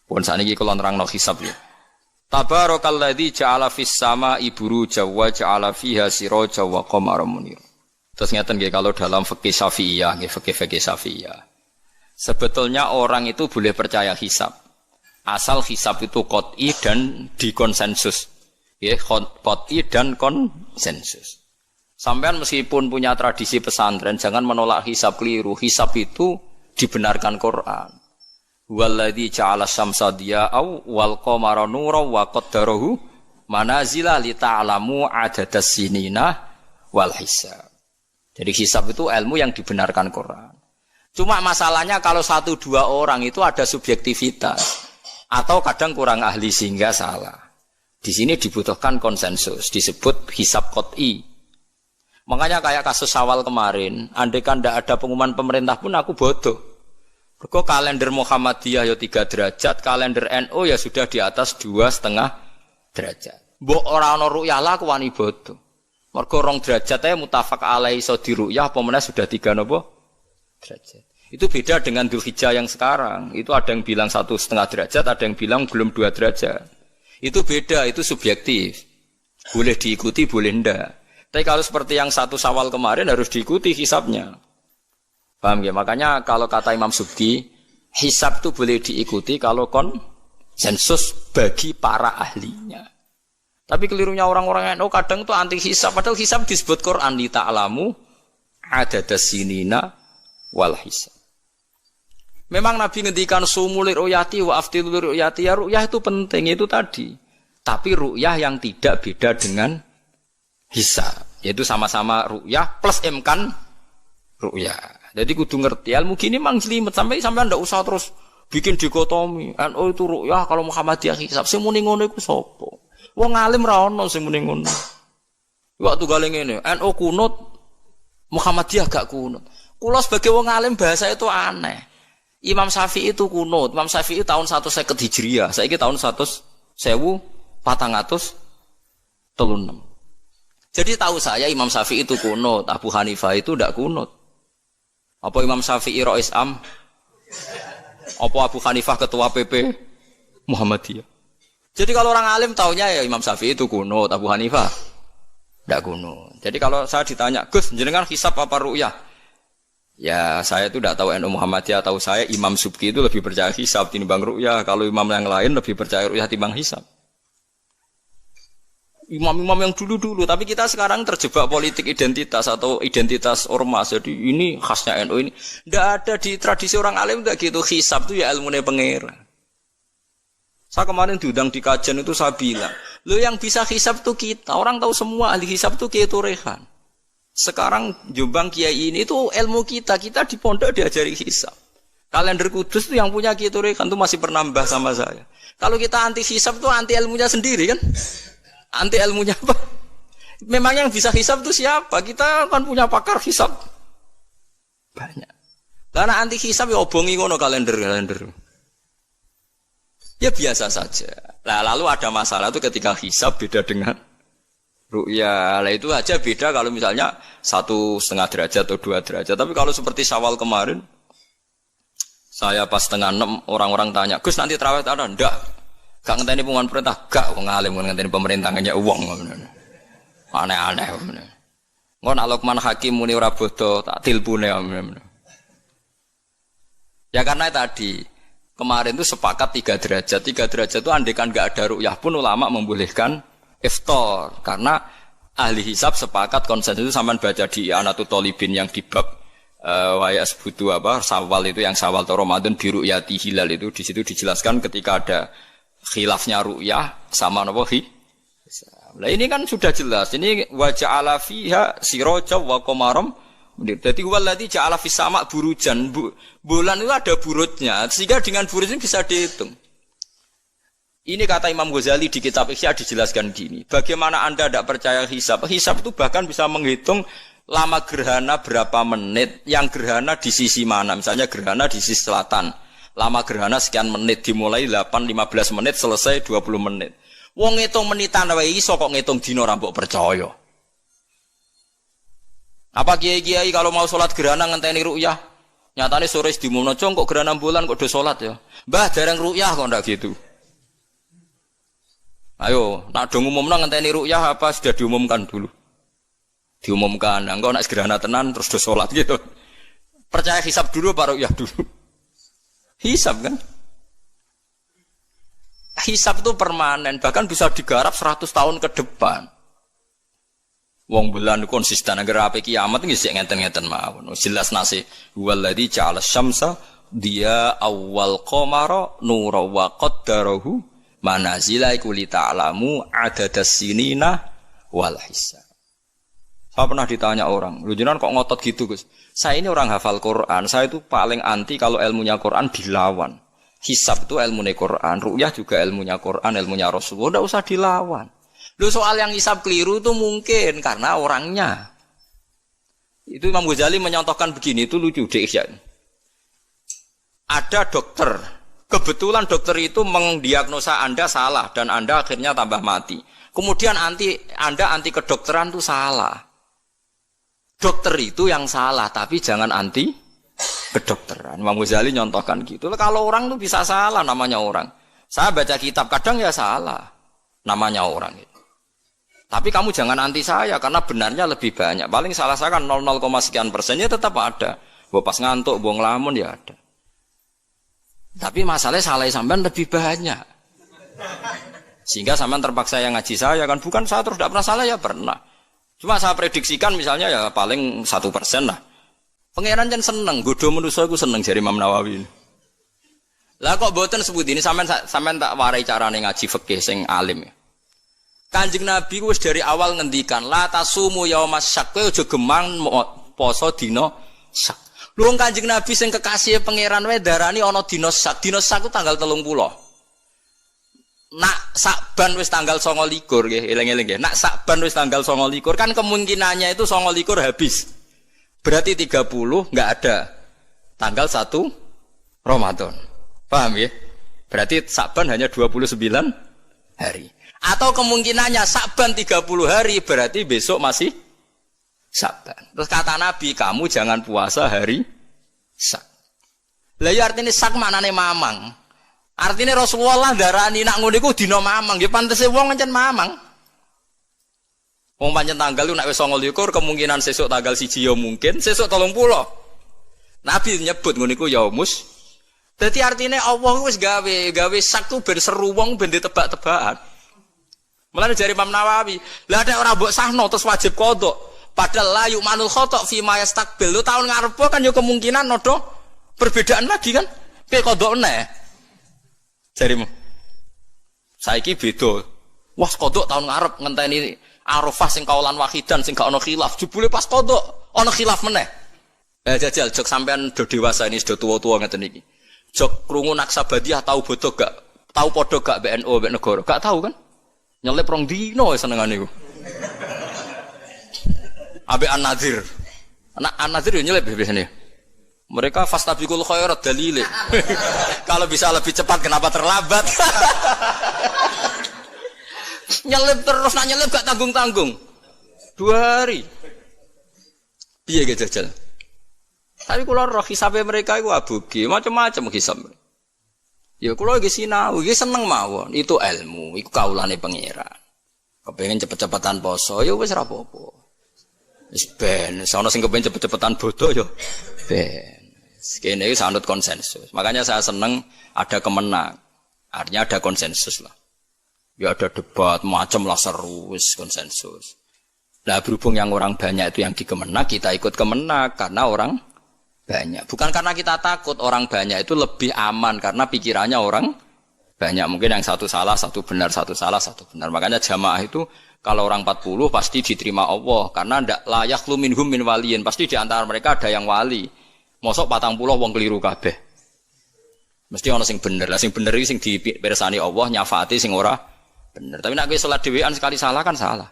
Pun saniki kula nerangno hisab ya. Tabarakalladzi ja'ala fis sama'i burujan wa ja'ala fiha sirajan wa qamaran munir. Terus ngeten nggih kalau dalam fikih Syafi'iyah, nggih fikih Syafi'iyah. Sebetulnya orang itu boleh percaya hisab. Asal hisab itu qat'i dan dikonsensus. Nggih, qat'i dan konsensus. Sampean meskipun punya tradisi pesantren jangan menolak hisab keliru. Hisab itu dibenarkan Quran. Walladzi ja'ala syamsa diya'aw wal qamara nuran wa qaddarahu manazila li ta'lamu adadas sinina wal hisab. Jadi hisab itu ilmu yang dibenarkan Quran. Cuma masalahnya kalau 1-2 orang itu ada subjektivitas atau kadang kurang ahli sehingga salah. Di sini dibutuhkan konsensus, disebut hisab qat'i. Makanya kayak kasus Syawal kemarin, andai kan tidak ada pengumuman pemerintah pun aku bodoh. Kok kalender Muhammadiyah ya 3 derajat, kalender NU ya sudah di atas 2,5 derajat. Mbok ora ana ru'yah lah aku wani bodoh. Mergo 2 derajat ae mutafaq alaihi iso diru'yah apa meneh sudah 3 napa derajat. Itu beda dengan Dzulhijjah yang sekarang. Itu ada yang bilang 1,5 derajat, ada yang bilang belum 2 derajat. Itu beda, itu subjektif. Boleh diikuti, boleh ndak. Tapi kalau seperti yang 1 Syawal kemarin harus diikuti hisabnya. Paham ya? Makanya kalau kata Imam Subki, hisab itu boleh diikuti kalau konsensus bagi para ahlinya. Tapi kelirunya orang-orang yang kadang itu anti hisab. Padahal hisab disebut Quran li ta'lamu adadas sinina wal hisab. Memang Nabi ngendikan sumul ru'yati wa aftilul ru'yati, ya ru'yah itu penting itu tadi. Tapi ru'yah yang tidak beda dengan hisab, yaitu sama-sama ru'yah plus imkan ru'yah. Jadi kudu ngerti ilmu gini mang jelimet sampai ndak usah terus bikin dikotomi. NU itu ru'yah kalau Muhammadiyah hisab. Sing muni ngono iku sapa? Wong alim ra ono sing muni ngono. Waktu gale ngene, NU kunut, Muhammadiyah gak kunut. Kula sebagai wong alim bahasa itu aneh. Imam Syafi'i itu kunut. Imam Syafi'i tahun 150 Hijriah. Saiki tahun 1436. Jadi tahu saya Imam Syafi'i itu kunut, Abu Hanifah itu ndak kunut. Apa Imam Syafi'i Rais Am? Apa Abu Hanifah ketua PP Muhammadiyah? Jadi kalau orang alim taunya ya Imam Syafi'i itu kunut, Abu Hanifah ndak kunut. Jadi kalau saya ditanya, "Gus, jenengan hisab apa ru'yah?" Ya, saya itu ndak tahu NU Muhammadiyah, tahu saya Imam Subki itu lebih percaya hisab timbang ru'yah. Kalau imam yang lain lebih percaya ru'yah timbang hisab. Imam-imam yang dulu-dulu, tapi kita sekarang terjebak politik identitas atau identitas ormas. Jadi ini khasnya NU ini. Tidak ada di tradisi orang alim tidak gitu. Hisab itu ya ilmunya pangeran. Saya kemarin diundang di kajian itu saya bilang, lo yang bisa hisab itu kita. Orang tahu semua ahli hisab itu Kiai Turehan. Sekarang Jombang Kiai ini itu ilmu kita. Kita di pondok diajari hisab. Kalender Kudus itu yang punya Kiai Turehan itu masih penambah sama saya. Kalau kita anti hisab itu anti ilmunya sendiri kan? Anti ilmunya apa? Memang yang bisa hisab itu siapa? Kita kan punya pakar hisab banyak. Karena anti hisab ya obongi ngono kalender. Ya biasa saja. Nah, lalu ada masalah itu ketika hisab beda dengan ru'yah. Lah itu aja beda kalau misalnya 1,5 derajat atau 2 derajat. Tapi kalau seperti Syawal kemarin, saya pas 5:30 orang-orang tanya, "Gus nanti tarawih ada?" Enggak. Gak ngenteni pengumuman perintah, gak wong alim ngenteni pemerintah ngenya uang. Aneh-aneh. Ngon Alokman Hakim muni ora bodo tak tilpune. Ya karena tadi kemarin itu sepakat 3 derajat. 3 derajat itu andekan gak ada ru'yah pun ulama membolehkan iftar karena ahli hisab sepakat konsensus itu sampean baca di Anatut Thalibin yang di bab wayas butuh Syawal itu yang Syawal atau Ramadan di ru'yati hilal itu di situ dijelaskan ketika ada khilafnya ru'yah sama napa hi. Lah ini kan sudah jelas. Ini wa ja'ala fiha siraja wa qamaram. Jadi wallazi ja'ala fis sama' burujan. Bulan itu ada burutnya. Sehingga dengan burut ini bisa dihitung. Ini kata Imam Ghazali di kitab Ihya dijelaskan gini. Bagaimana Anda tidak percaya hisab? Hisab itu bahkan bisa menghitung lama gerhana berapa menit, yang gerhana di sisi mana. Misalnya gerhana di sisi selatan. Lama gerhana sekian menit, dimulai 8-15 menit, selesai 20 menit. Wong ngitung menitan wae iso kok ngitung dina ora mbok percaya. Apa kiai-kiai kalau mau sholat gerhana ngenteni ru'yah? Nyatane sore diumumno, "Cung kok gerhana bulan kok do salat ya?" "Mbah, dereng ru'yah kok ndak gitu." Ayo, nak do ngumumno ngenteni ru'yah apa sudah diumumkan dulu? Diumumkan, engko nak gerhana tenan terus do salat gitu. Percaya hisab dulu apa ru'yah dulu? Hisab kan? Hisab itu permanen, bahkan bisa digarap 100 tahun ke depan. Wong bulan konsisten agar apa kiamat nggih sik ngenten-ngenten mawon. Jelas nase waladzi ja'ala syamsa dia awal qamara nura wa qaddarahu manazila kulli ta'lamu adadas sinina wal hisab. Saya pernah ditanya orang, "Lu jenengan kok ngotot gitu, Gus?" Saya ini orang hafal Quran, saya itu paling anti kalau ilmunya Quran dilawan. Hisab itu ilmunya Quran, ru'yah juga ilmunya Quran, ilmunya Rasulullah, tidak usah dilawan. Lu soal yang hisab keliru itu mungkin karena orangnya. Itu Imam Ghazali menyontohkan begini, itu lucu deh ya. Ada dokter, kebetulan dokter itu mendiagnosa Anda salah dan Anda akhirnya tambah mati. Kemudian Anda anti kedokteran itu salah. Dokter itu yang salah, tapi jangan anti kedokteran. Imam Ghazali nyontohkan gitu. Kalau orang tuh bisa salah, namanya orang. Saya baca kitab kadang ya salah, namanya orang itu. Tapi kamu jangan anti saya karena benarnya lebih banyak. Paling salah saya kan 0, sekian persennya tetap ada. Gua pas ngantuk, buang lamun ya ada. Tapi masalahnya salah sampean lebih banyak. Sehingga sampean terpaksa yang ngaji saya kan, bukan saya terus tidak pernah salah ya pernah. Cuma saya prediksikan misalnya ya paling 1% lah. Pangeran kan seneng, godo manusa iku seneng jari Imam Nawawi. Lah kok mboten sebut ini sampean tak warai carane ngaji fikih sing alim ya. Kanjeng Nabi wis dari awal ngendikan la tasumu yaumas syak, kowe aja gemang poso dina syak. Lho Kanjeng Nabi sing kekasih pangeran wae darani ana dina syak. Dina syak ku tanggal 30. Nak Sakban wis tanggal 29 nggih, eling-eling nggih. Nak Sakban wis tanggal 29 kan kemungkinannya itu 29 habis. Berarti 30 enggak ada. Tanggal 1 Ramadan. Paham ya? Berarti Sakban hanya 29 hari. Atau kemungkinannya Sakban 30 hari berarti besok masih Sakban. Terus kata Nabi, kamu jangan puasa hari Sak. Lah ya artinya Sak maknane mamang. Artinya Rasulullah darani nak ngono iku dina mamang, ya pantese wong pancen mamang. Wong pancen tanggal lu nek wis 29 kemungkinan sesuk tanggal 1 ya mungkin, sesuk 30. Nabi nyebut ngono iku yaumus. Dadi artinya Allah wis gawe Sak ku ben seru wong ben ditebak-tebakan. Mulane jari Imam Nawawi, lah ada orang mbok sahno terus wajib qodho. Padahal la yu'manul khata' fi ma yastaqbil. Lu tahun ngarep kan yo kemungkinan nodo perbedaan lagi kan. Piye qodho neh? Jarimu. Saiki beda. Wah, qodho tahun ngarep ngenteni Arafah sing kaulan wahidan sing gak ono khilaf. Jebule pas qodho ono khilaf meneh. Jajal jok sampean do dewasa ini sudah tua-tua ngeten iki. Jok krungu Naksabandiyah tahu bodoh gak? Tahu padha gak BNO mbek negara? Gak tahu kan? Nyelip rong dino senengane iku. Abe An-Nadzir. An-Nadzir yo nyelip biasanya. Mereka fastabiqul khairat dalile. Kalau bisa lebih cepat kenapa terlambat? Nyelip terus nak nyelip gak tanggung-tanggung. 2 hari. Piye ge jajal. Tapi kula roh hisabe mereka iku abuge, macam-macam hisab. Ya kula iki sinau, iki seneng mawon. Itu ilmu, iku kaulane pangeran. Kepengin cepet-cepetan poso, ya wis ora apa-apa. Wis ben, sono sing kepengin cepet-cepetan bodoh ya ben. Kene iki sanut konsensus. Makanya saya seneng ada kemenang. Artinya ada konsensus lah. Ya ada debat macam lah seru wis konsensus. Nah berhubung yang orang banyak itu yang dikemenak, kita ikut kemenak karena orang banyak. Bukan karena kita takut, orang banyak itu lebih aman karena pikirannya orang banyak. Mungkin yang satu salah, satu benar, satu salah, satu benar. Makanya jamaah itu kalau orang 40 pasti diterima Allah karena ndak layak lu minhum min waliyin. Pasti di antara mereka ada yang wali. Mosok 40 wong keliru kabeh. Mesti ana sing bener. Lah sing bener iki sing dipirsani Allah, nyafaati sing ora bener. Tapi nek kowe salat dhewean sekali salah kan salah.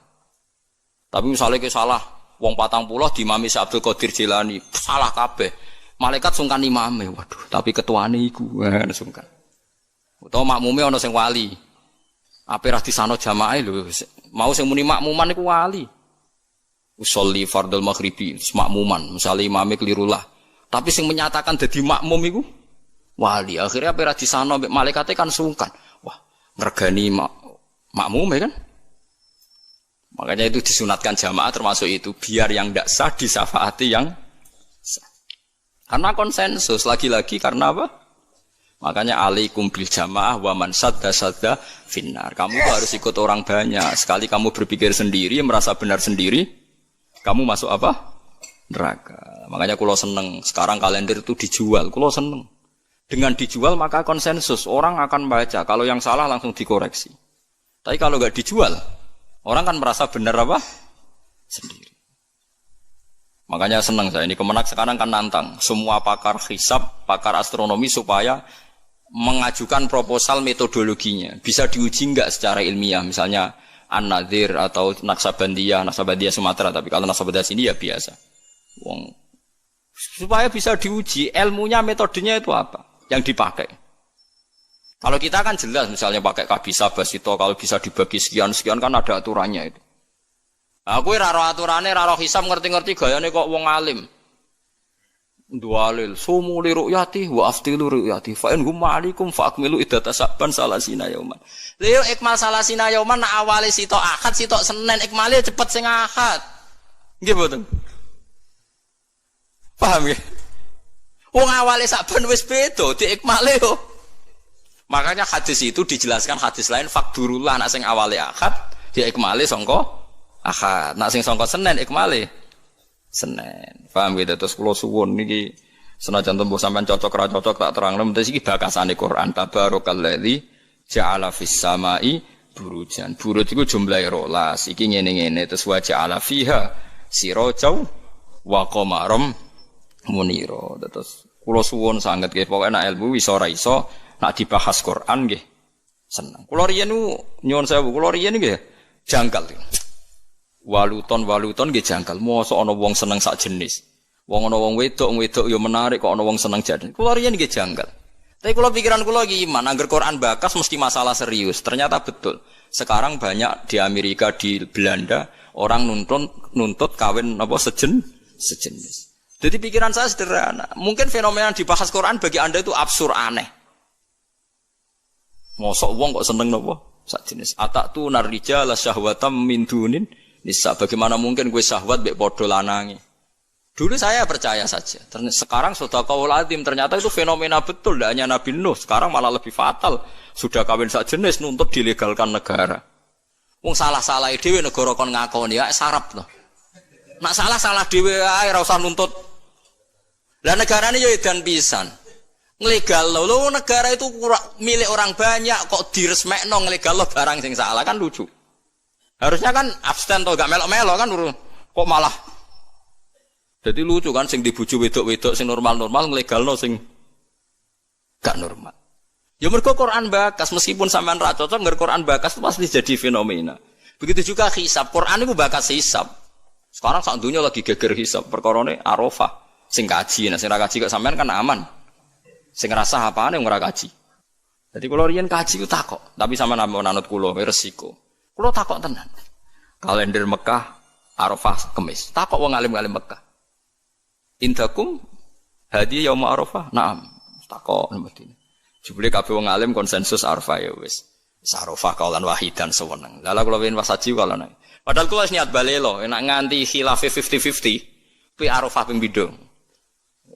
Tapi misalnya kowe salah wong 40 diimami Syekh Abdul Qadir Jilani, salah kabeh. Malaikat sungkan imame. Waduh, tapi ketuane iku sungkan. Utawa makmume ana sing wali. Ape ra disano jamaah lho. Mau sing muni makmuman iku wali. Usolli fardhul maghribi, makmuman. Misale imame keliru lah. Tapi sing menyatakan dadi makmum iku wali. Akhirnya apa disana mbek malaikate kan sungkan. Wah, ngregani makmum ya kan? Makanya itu disunatkan jamaah termasuk itu biar yang tidak sah disafaati yang sah. Karena konsensus lagi-lagi karena apa? Makanya alaikum bil jamaah wa man sadda finnar. Kamu tuh harus ikut orang banyak. Sekali kamu berpikir sendiri, merasa benar sendiri, kamu masuk apa? Neraka. Makanya kulo seneng sekarang kalender itu dijual. Kulo seneng. Dengan dijual maka konsensus orang akan baca. Kalau yang salah langsung dikoreksi. Tapi kalau nggak dijual, orang kan merasa benar apa? Sendiri. Makanya seneng saya ini Kemenak sekarang kan nantang semua pakar hisab, pakar astronomi supaya mengajukan proposal metodologinya. Bisa diuji nggak secara ilmiah, misalnya An-Nadir atau Naksabandiyah Sumatera. Tapi kalau Naksabandiyah sini ya biasa. Wong supaya bisa diuji ilmunya, metodenya itu apa yang dipakai. Kalau kita kan jelas misalnya pakai kabisa basito, kalau bisa dibagi sekian kan ada aturannya itu. Aku ora ro aturane, ora ro hisab ngerti-ngerti gayane kok wong alim. Dualil sumu li ru'yati wa aftilu ru'yati fa in hum ma'alikum fa akmilu iddata saban salasina yauman. Lha ikmal salasina yauman nak awale sitok Ahad sitok Senin ikmale cepet sing Ahad. Nggih mboten? Paham ya? Wong awale saben wis beda diikmale yo. Makanya hadis itu dijelaskan hadis lain fakdurullah nak sing awale Ahad diikmale sangka Ahad. Nak sing sangka Senin ikmale Senin. Paham gitu? Terus kula suwun niki senajan tembuh sampean cocok ra cocok tak terangno mesti iki bakasane Quran tabarakalladzi ja'ala fis samai burujan. Buruj iku jumlahe 12. Iki ngene-ngene terus wa ja'ala fiha sirajau wa qamaram muniro. Terus kula suwun sanget nggih pokoke nek ilmu iso ora iso nek dibahas Quran nggih seneng. Kula riyen nyuwun sewu, kula riyen nggih janggal. Waluton nggih janggal. Mosok ana wong seneng sak jenis. Wong ana wong wedok ya menarik kok ana wong seneng jadi. Kula riyen nggih janggal. Tapi kula pikiran kula iki iman, angger Quran bakas mesti masalah serius. Ternyata betul. Sekarang banyak di Amerika, di Belanda orang nuntut kawin apa sejenis. Jadi pikiran saya sederhana. Mungkin fenomena yang dibahas Quran bagi Anda itu absurd aneh. Mosok wong kok seneng napa? Sak jenis. Atatu narrijal syahwatam min dunin nisa. Bagaimana mungkin gue syahwat mbek padha lanange? Dulu saya percaya saja. Sekarang sedekahul azim ternyata itu fenomena betul, tidak hanya Nabi Nuh. Sekarang malah lebih fatal. Sudah kawin sak jenis nuntut dilegalkan negara. Wong salah-salah dhewe negara kon ngakoni ya sarap to. Nak salah dhewe ae ora usah nuntut. Lah negarane yo edan pisan. Nglegalno lho negara itu milik orang banyak kok diresmekno nglegalno barang sing salah kan lucu. Harusnya kan abstain to gak melok-melok kan kok malah. Jadi lucu kan sing dibuju wedok-wedok sing normal-normal nglegalno sing gak normal. Ya mergo Quran bakas meskipun sampean ra cocok ngger Quran bakas itu pasti jadi fenomena. Begitu juga hisab. Quran itu bakas hisab. Sekarang sak dunya lagi geger hisab perkarane Arafah. Sing kaji, nah sing ra kaji kok sampean kan aman. Sing ngrasah apane wong ora kaji. Jadi kula riyen kaji ku takok, tapi sampean ampun anut kula resiko. Kula takok tenan. Kalender Mekah Arafah Kamis. Takok wong alim-alim Mekah. Indakum hadi yaum Arafah? Naam. Takok mestine. Jebule kabeh wong alim konsensus Arafah ya wis. Arafah kaulan wahidan seweneng. Lha kula wen wasaji kalane. Padahal kula niat balelo, enak nganti khilaf 50-50. Kuwi Arafah ping pindho.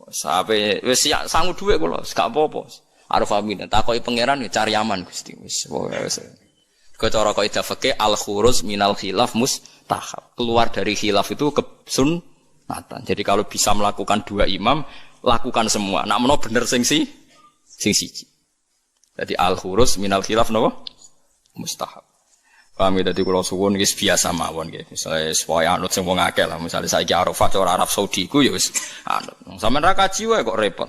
Sampai wis sangu dhuwit kula, gak apa-apa. Arafah pindho. Takoki pangeran cari aman Gusti. Wis wis. Cara kaidah fikih al-khuruj minal khilaf mustahab. Keluar dari khilaf itu kesunatan. Jadi kalau bisa melakukan dua imam, lakukan semua. Nak menawa bener sing siji. Jadi al-khuruj minal khilaf napa? Mustahab. Paham ya, dadi kula suwun wis biasa mawon nggih. Misale supaya anut sing wong akeh lah. Misale saiki Arafah cara Arab Saudi ku ya wis anut. Sampeyan ra kaji wae kok repot.